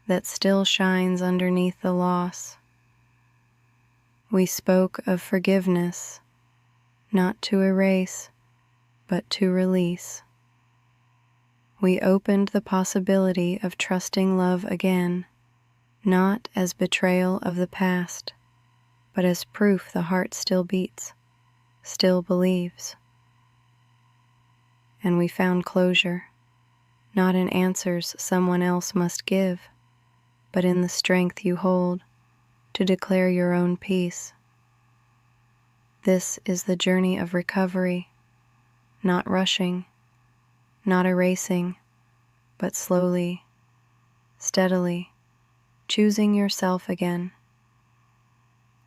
that still shines underneath the loss. We spoke of forgiveness, not to erase, but to release. We opened the possibility of trusting love again, not as betrayal of the past, but as proof the heart still beats, still believes. And we found closure, not in answers someone else must give, but in the strength you hold to declare your own peace. This is the journey of recovery, not rushing, not erasing, but slowly, steadily, choosing yourself again.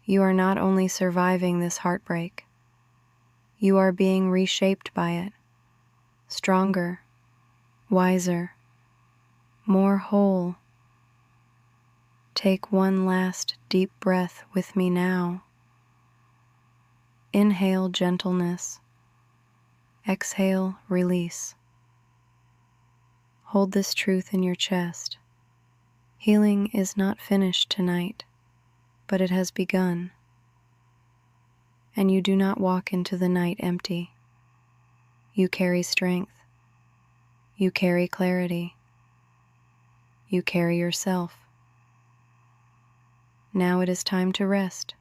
You are not only surviving this heartbreak, you are being reshaped by it, stronger, wiser, more whole. Take one last deep breath with me now. Inhale gentleness. Exhale release. Hold this truth in your chest. Healing is not finished tonight, but it has begun. And you do not walk into the night empty. You carry strength. You carry clarity. You carry yourself. Now it is time to rest,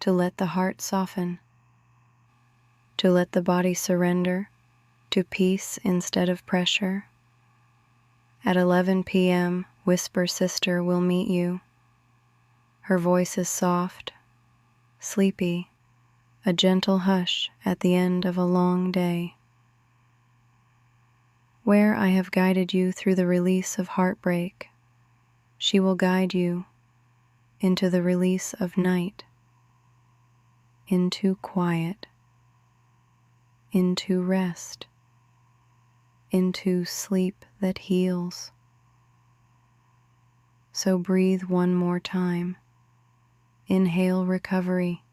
to let the heart soften, to let the body surrender to peace instead of pressure. At 11 p.m., Whisper Sister will meet you. Her voice is soft, sleepy, a gentle hush at the end of a long day. Where I have guided you through the release of heartbreak, she will guide you into the release of night, into quiet, into rest, into sleep that heals. So breathe one more time. Inhale recovery.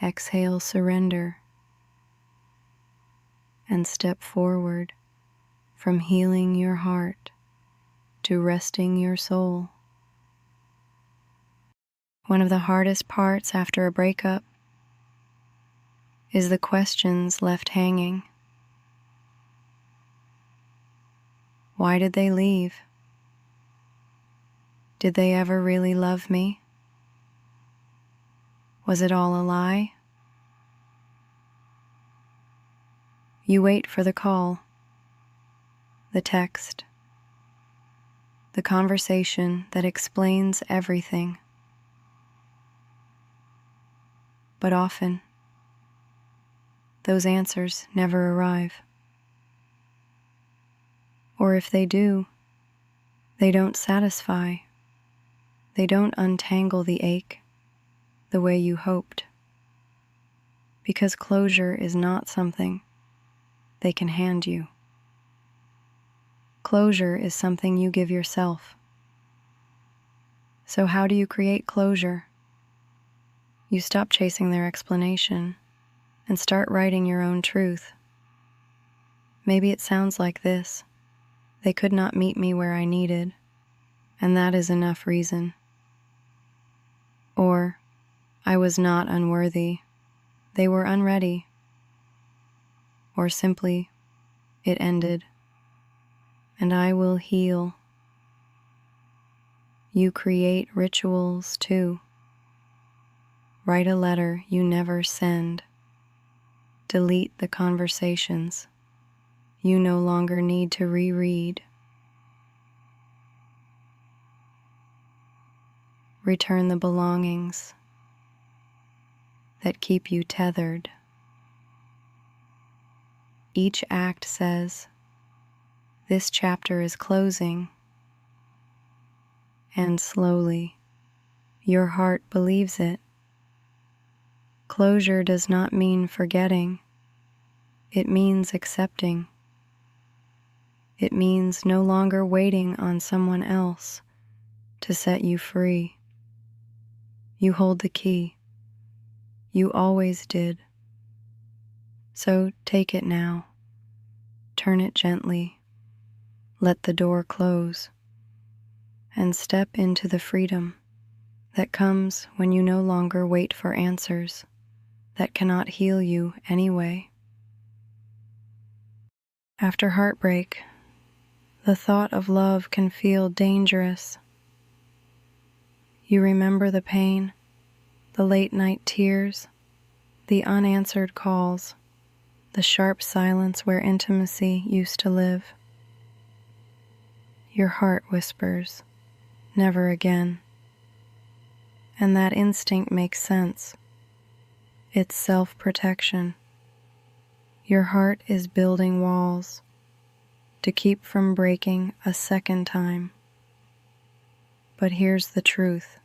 Exhale surrender. And step forward from healing your heart to resting your soul. One of the hardest parts after a breakup is the questions left hanging. Why did they leave? Did they ever really love me? Was it all a lie? You wait for the call, the text, the conversation that explains everything. But often, those answers never arrive. Or if they do, they don't satisfy. They don't untangle the ache the way you hoped. Because closure is not something they can hand you. Closure is something you give yourself. So how do you create closure? You stop chasing their explanation and start writing your own truth. Maybe it sounds like this: they could not meet me where I needed, and that is enough reason. Or, I was not unworthy, they were unready. Or simply, it ended, and I will heal. You create rituals too. Write a letter you never send. Delete the conversations you no longer need to reread. Return the belongings that keep you tethered. Each act says, this chapter is closing, and slowly, your heart believes it. Closure does not mean forgetting. It means accepting. It means no longer waiting on someone else to set you free. You hold the key. You always did. So take it now. Turn it gently. Let the door close. and step into the freedom that comes when you no longer wait for answers that cannot heal you anyway. After heartbreak, the thought of love can feel dangerous. You remember the pain, the late-night tears, the unanswered calls, the sharp silence where intimacy used to live. Your heart whispers, "Never again." And that instinct makes sense. It's self-protection. Your heart is building walls to keep from breaking a second time. But here's the truth.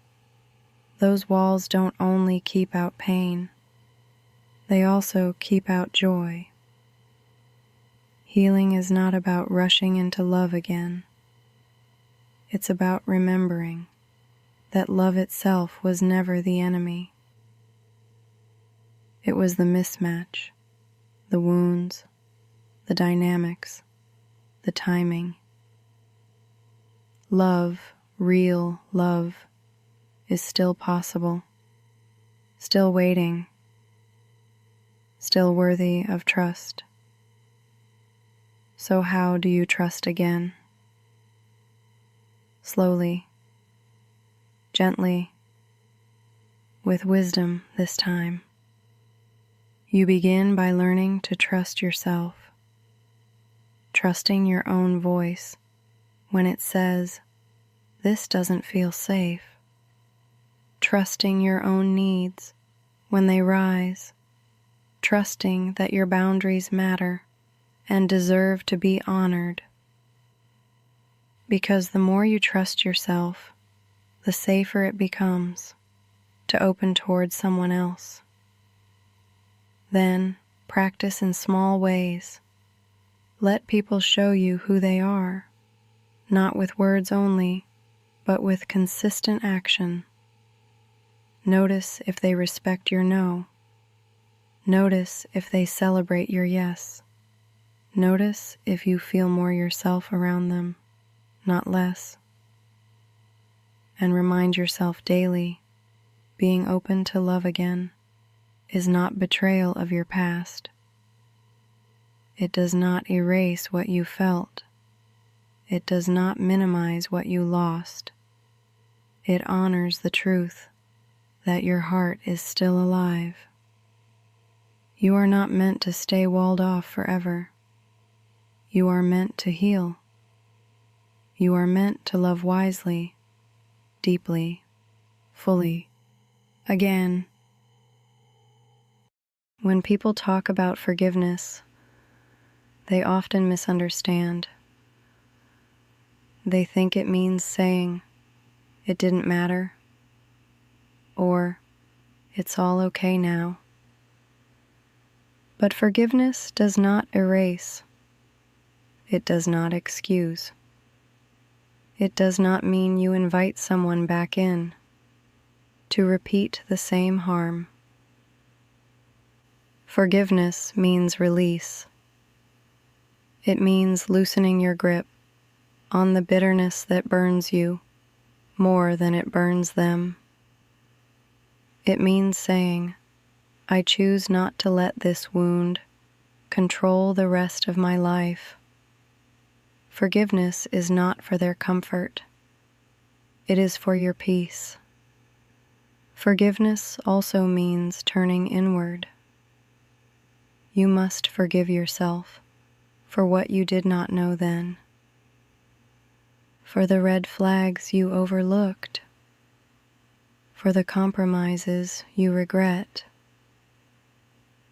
Those walls don't only keep out pain, they also keep out joy. Healing is not about rushing into love again. It's about remembering that love itself was never the enemy. It was the mismatch, the wounds, the dynamics, the timing. Love, real love, is still possible, still waiting, still worthy of trust. So how do you trust again? Slowly, gently, with wisdom this time. You begin by learning to trust yourself, trusting your own voice when it says, "This doesn't feel safe." Trusting your own needs when they rise, trusting that your boundaries matter and deserve to be honored. Because the more you trust yourself, the safer it becomes to open towards someone else. Then practice in small ways. Let people show you who they are, not with words only, but with consistent action. Notice if they respect your no. Notice if they celebrate your yes. Notice if you feel more yourself around them, not less. And remind yourself daily, being open to love again is not betrayal of your past. It does not erase what you felt. It does not minimize what you lost. It honors the truth that your heart is still alive. You are not meant to stay walled off forever. You are meant to heal. You are meant to love wisely, deeply, fully, again. When people talk about forgiveness, they often misunderstand. They think it means saying, "It didn't matter," or "It's all okay now." But forgiveness does not erase. It does not excuse. It does not mean you invite someone back in to repeat the same harm. Forgiveness means release. It means loosening your grip on the bitterness that burns you more than it burns them. It means saying, "I choose not to let this wound control the rest of my life." Forgiveness is not for their comfort. It is for your peace. Forgiveness also means turning inward. You must forgive yourself for what you did not know then, for the red flags you overlooked, for the compromises you regret,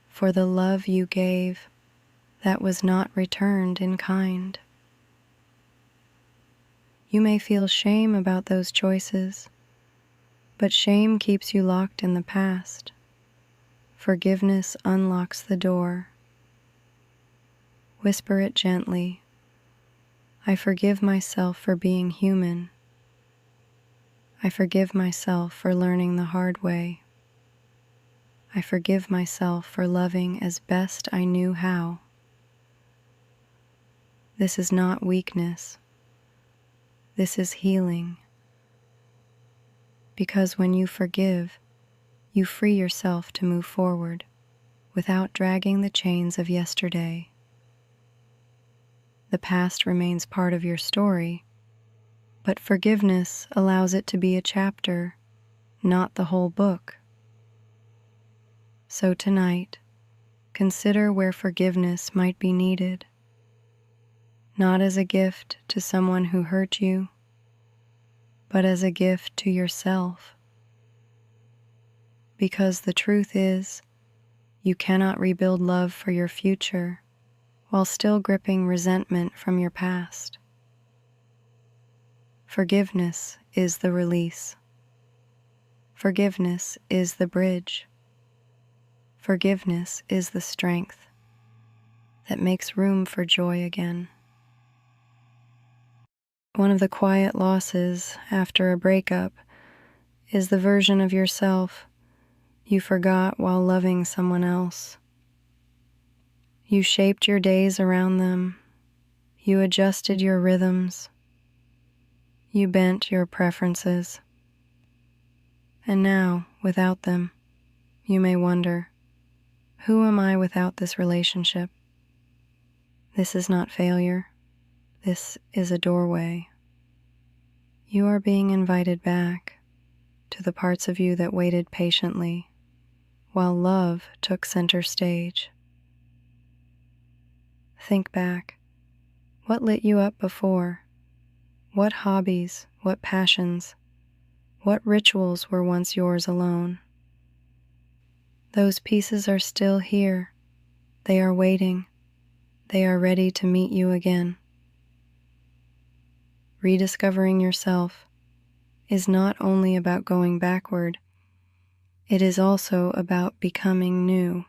for the love you gave that was not returned in kind. You may feel shame about those choices, but shame keeps you locked in the past. Forgiveness unlocks the door. Whisper it gently. I forgive myself for being human. I forgive myself for learning the hard way. I forgive myself for loving as best I knew how. This is not weakness. This is healing. because when you forgive, you free yourself to move forward without dragging the chains of yesterday. The past remains part of your story, but forgiveness allows it to be a chapter, not the whole book. So tonight, consider where forgiveness might be needed, not as a gift to someone who hurt you, but as a gift to yourself. Because the truth is, you cannot rebuild love for your future while still gripping resentment from your past. Forgiveness is the release. Forgiveness is the bridge. Forgiveness is the strength that makes room for joy again. One of the quiet losses after a breakup is the version of yourself you forgot while loving someone else. You shaped your days around them. You adjusted your rhythms. You bent your preferences. And now, without them, you may wonder, who am I without this relationship? This is not failure. This is a doorway. You are being invited back to the parts of you that waited patiently while love took center stage. Think back. What lit you up before? What hobbies, what passions, what rituals were once yours alone? Those pieces are still here. They are waiting. They are ready to meet you again. Rediscovering yourself is not only about going backward, it is also about becoming new.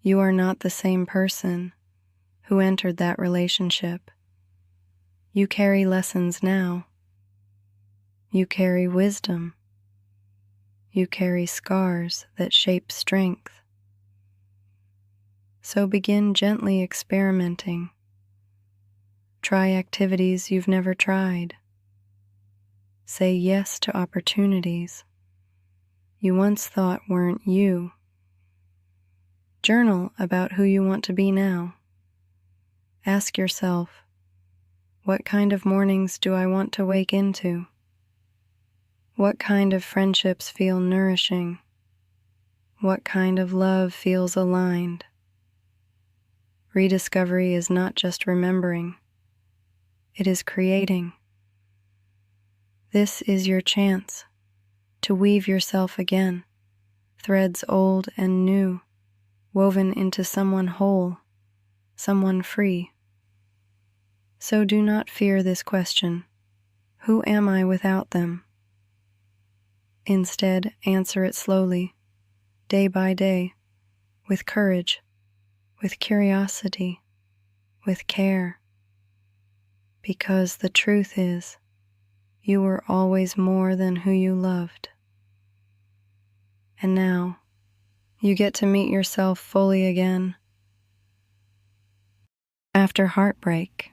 You are not the same person who entered that relationship. You carry lessons now. You carry wisdom. You carry scars that shape strength. So begin gently experimenting. Try activities you've never tried. Say yes to opportunities you once thought weren't you. Journal about who you want to be now. Ask yourself, what kind of mornings do I want to wake into? What kind of friendships feel nourishing? What kind of love feels aligned? Rediscovery is not just remembering, it is creating. This is your chance to weave yourself again, threads old and new, woven into someone whole, someone free. So do not fear this question, who am I without them? Instead, answer it slowly, day by day, with courage, with curiosity, with care. Because the truth is, you were always more than who you loved. And now, you get to meet yourself fully again. After heartbreak,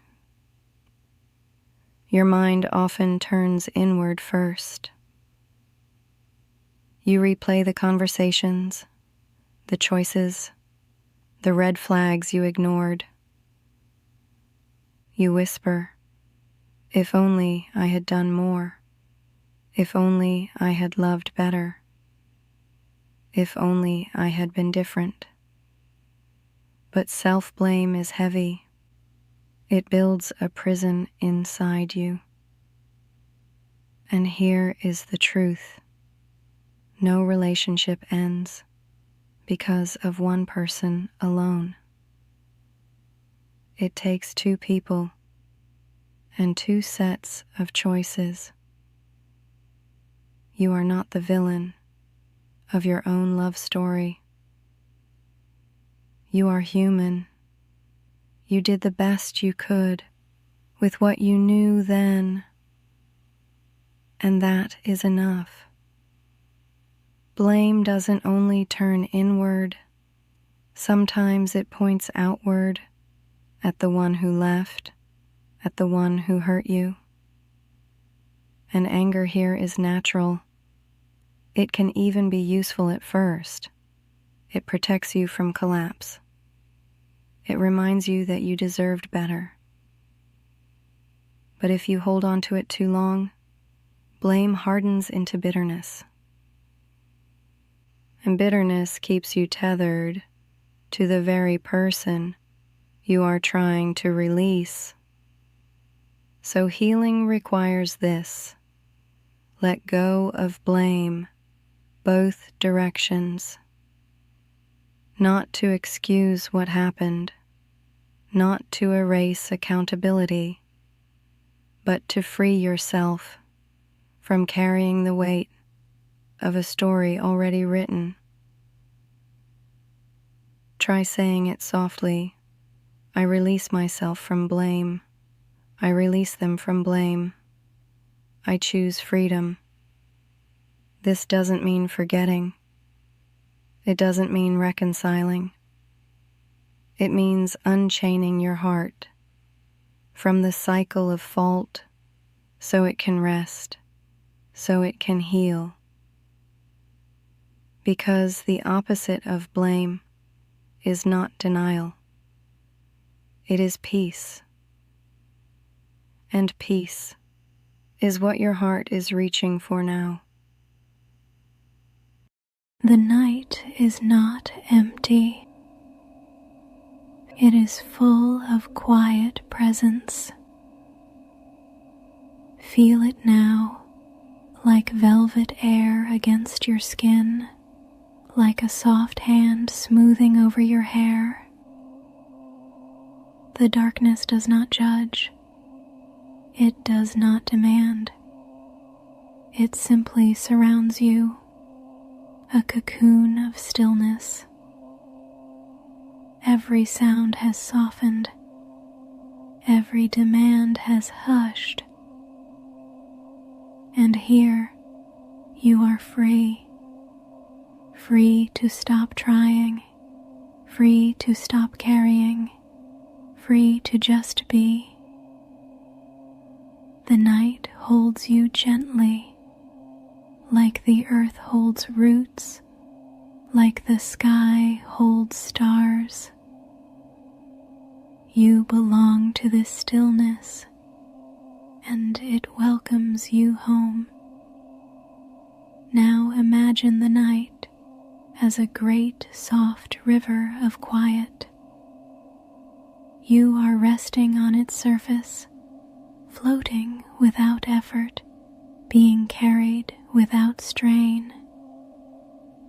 your mind often turns inward first. You replay the conversations, the choices, the red flags you ignored. You whisper, if only I had done more. If only I had loved better. If only I had been different. But self-blame is heavy. It builds a prison inside you. And here is the truth. No relationship ends because of one person alone. It takes two people and two sets of choices. You are not the villain of your own love story. You are human. You did the best you could with what you knew then, and that is enough. Blame doesn't only turn inward, sometimes it points outward at the one who left, at the one who hurt you. and anger here is natural. It can even be useful at first. It protects you from collapse. It reminds you that you deserved better. But if you hold on to it too long, blame hardens into bitterness. And bitterness keeps you tethered to the very person you are trying to release. So healing requires this: let go of blame, both directions. Not to excuse what happened, not to erase accountability, but to free yourself from carrying the weight of a story already written. Try saying it softly. I release myself from blame. I release them from blame. I choose freedom. This doesn't mean forgetting. It doesn't mean reconciling. It means unchaining your heart from the cycle of fault so it can rest, so it can heal. Because the opposite of blame is not denial. It is peace. And peace is what your heart is reaching for now. The night is not empty. It is full of quiet presence. Feel it now, like velvet air against your skin, like a soft hand smoothing over your hair. The darkness does not judge. It does not demand. It simply surrounds you, a cocoon of stillness. Every sound has softened. Every demand has hushed. And here you are free. Free to stop trying. Free to stop carrying. Free to just be. The night holds you gently, like the earth holds roots, like the sky holds stars. You belong to this stillness, and it welcomes you home. Now imagine the night as a great soft river of quiet. You are resting on its surface, floating without effort, being carried without strain.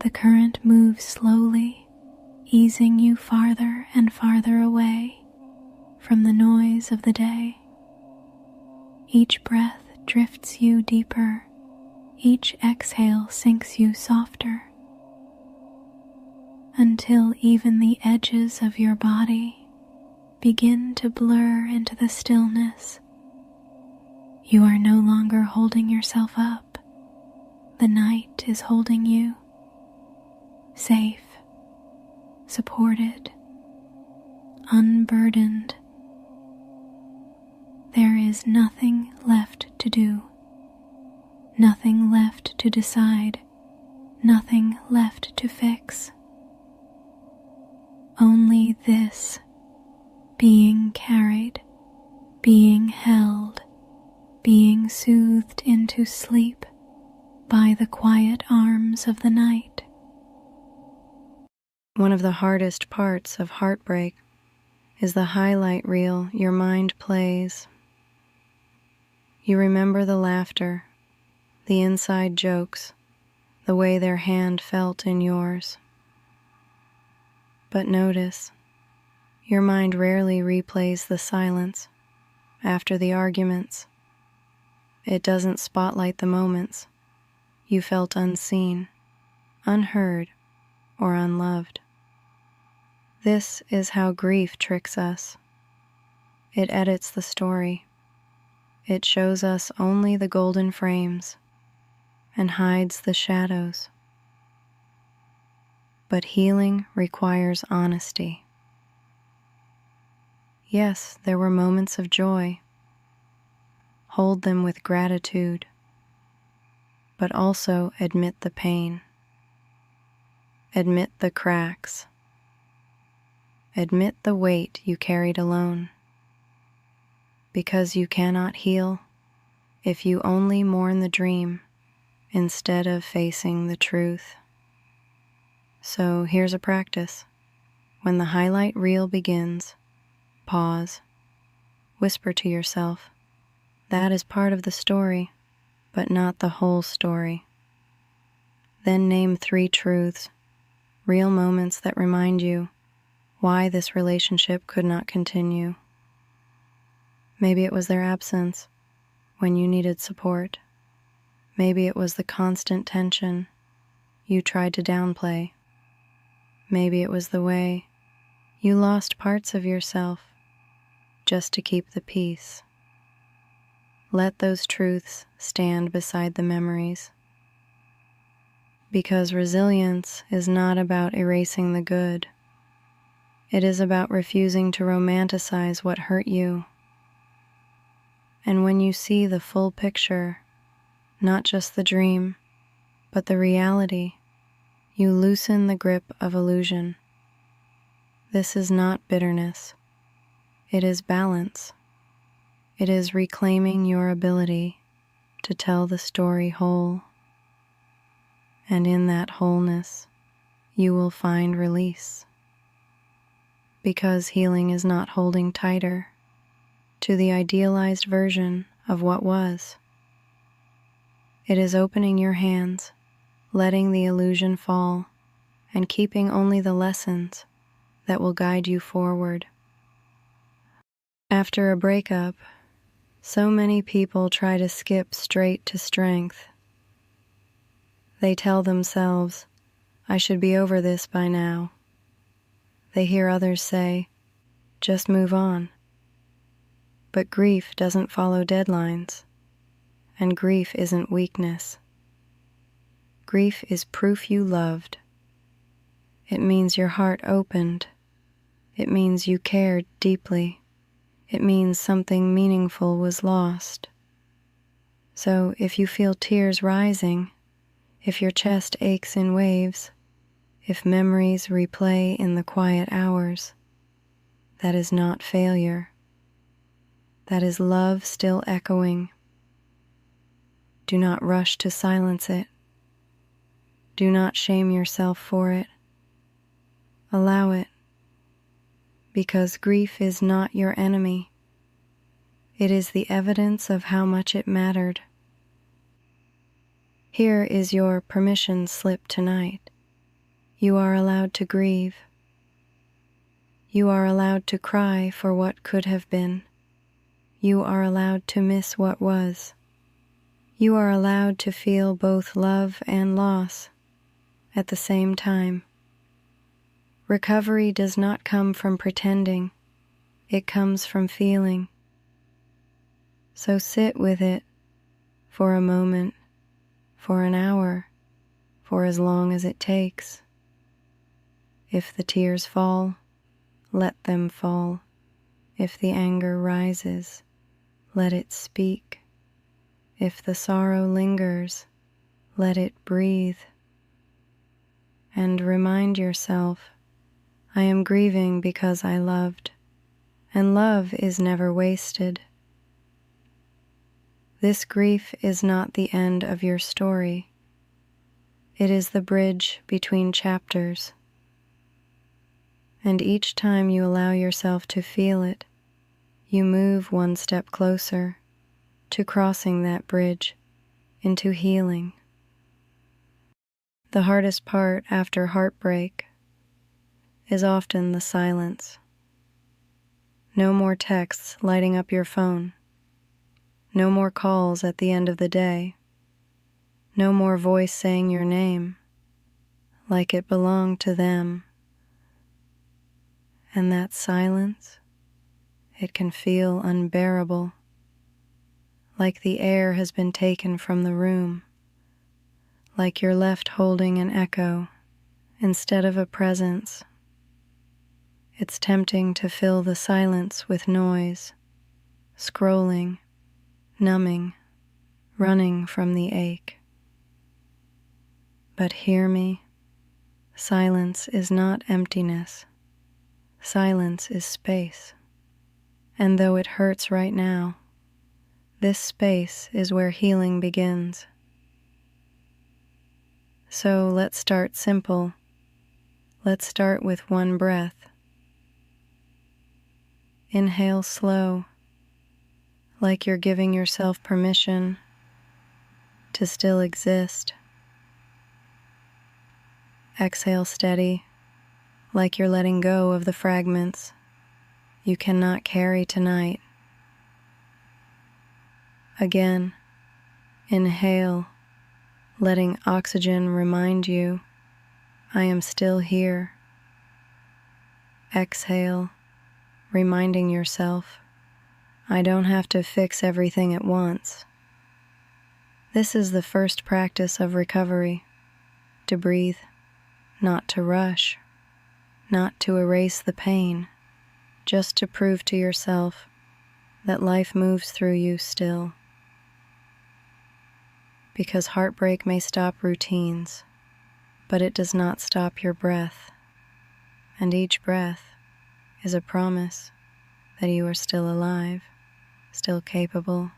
The current moves slowly, easing you farther and farther away from the noise of the day. Each breath drifts you deeper, each exhale sinks you softer, until even the edges of your body begin to blur into the stillness. You are no longer holding yourself up. The night is holding you, safe, supported, unburdened. There is nothing left to do, nothing left to decide, nothing left to fix. Only this: being carried, being held, being soothed into sleep by the quiet arms of the night. One of the hardest parts of heartbreak is the highlight reel your mind plays. You remember the laughter, the inside jokes, the way their hand felt in yours. But notice, your mind rarely replays the silence after the arguments. It doesn't spotlight the moments you felt unseen, unheard, or unloved. This is how grief tricks us. It edits the story. It shows us only the golden frames and hides the shadows. But healing requires honesty. Yes, there were moments of joy. Hold them with gratitude but also admit the pain. Admit the cracks. Admit the weight you carried alone. Because you cannot heal if you only mourn the dream instead of facing the truth. So here's a practice. When the highlight reel begins, pause. Whisper to yourself, that is part of the story, but not the whole story. Then name 3 truths, real moments that remind you why this relationship could not continue. Maybe it was their absence when you needed support. Maybe it was the constant tension you tried to downplay. Maybe it was the way you lost parts of yourself just to keep the peace. Let those truths stand beside the memories. Because resilience is not about erasing the good. It is about refusing to romanticize what hurt you. And when you see the full picture, not just the dream, but the reality, you loosen the grip of illusion. This is not bitterness. It is balance. It is reclaiming your ability to tell the story whole. And in that wholeness, you will find release. Because healing is not holding tighter to the idealized version of what was. It is opening your hands, letting the illusion fall, and keeping only the lessons that will guide you forward. After a breakup, so many people try to skip straight to strength. They tell themselves, I should be over this by now. They hear others say, just move on. But grief doesn't follow deadlines, and grief isn't weakness. Grief is proof you loved. It means your heart opened. It means you cared deeply. It means something meaningful was lost. So if you feel tears rising, if your chest aches in waves, if memories replay in the quiet hours, that is not failure. That is love still echoing. Do not rush to silence it. Do not shame yourself for it. Allow it, because grief is not your enemy. It is the evidence of how much it mattered. Here is your permission slip tonight. You are allowed to grieve. You are allowed to cry for what could have been. You are allowed to miss what was. You are allowed to feel both love and loss at the same time. Recovery does not come from pretending. It comes from feeling. So sit with it for a moment, for an hour, for as long as it takes. If the tears fall, let them fall. If the anger rises, let it speak. If the sorrow lingers, let it breathe. And remind yourself, I am grieving because I loved, and love is never wasted. This grief is not the end of your story. It is the bridge between chapters. And each time you allow yourself to feel it, you move one step closer to crossing that bridge into healing. The hardest part after heartbreak is often the silence. No more texts lighting up your phone. No more calls at the end of the day. No more voice saying your name like it belonged to them. And that silence, it can feel unbearable, like the air has been taken from the room, like you're left holding an echo instead of a presence. It's tempting to fill the silence with noise, scrolling, numbing, running from the ache. But hear me, silence is not emptiness. Silence is space. And though it hurts right now, this space is where healing begins. So let's start simple. Let's start with one breath. Inhale slow, like you're giving yourself permission to still exist. Exhale steady, like you're letting go of the fragments you cannot carry tonight. Again, inhale, letting oxygen remind you, I am still here. Exhale, reminding yourself, I don't have to fix everything at once. This is the first practice of recovery, to breathe, not to rush, not to erase the pain, just to prove to yourself that life moves through you still. Because heartbreak may stop routines, but it does not stop your breath, and each breath is a promise that you are still alive, still capable,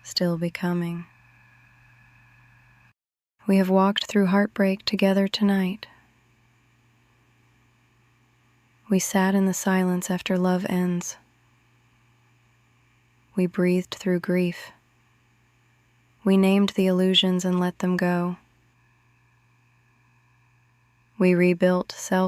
still becoming. We have walked through heartbreak together tonight. We sat in the silence after love ends. We breathed through grief. We named the illusions and let them go. We rebuilt self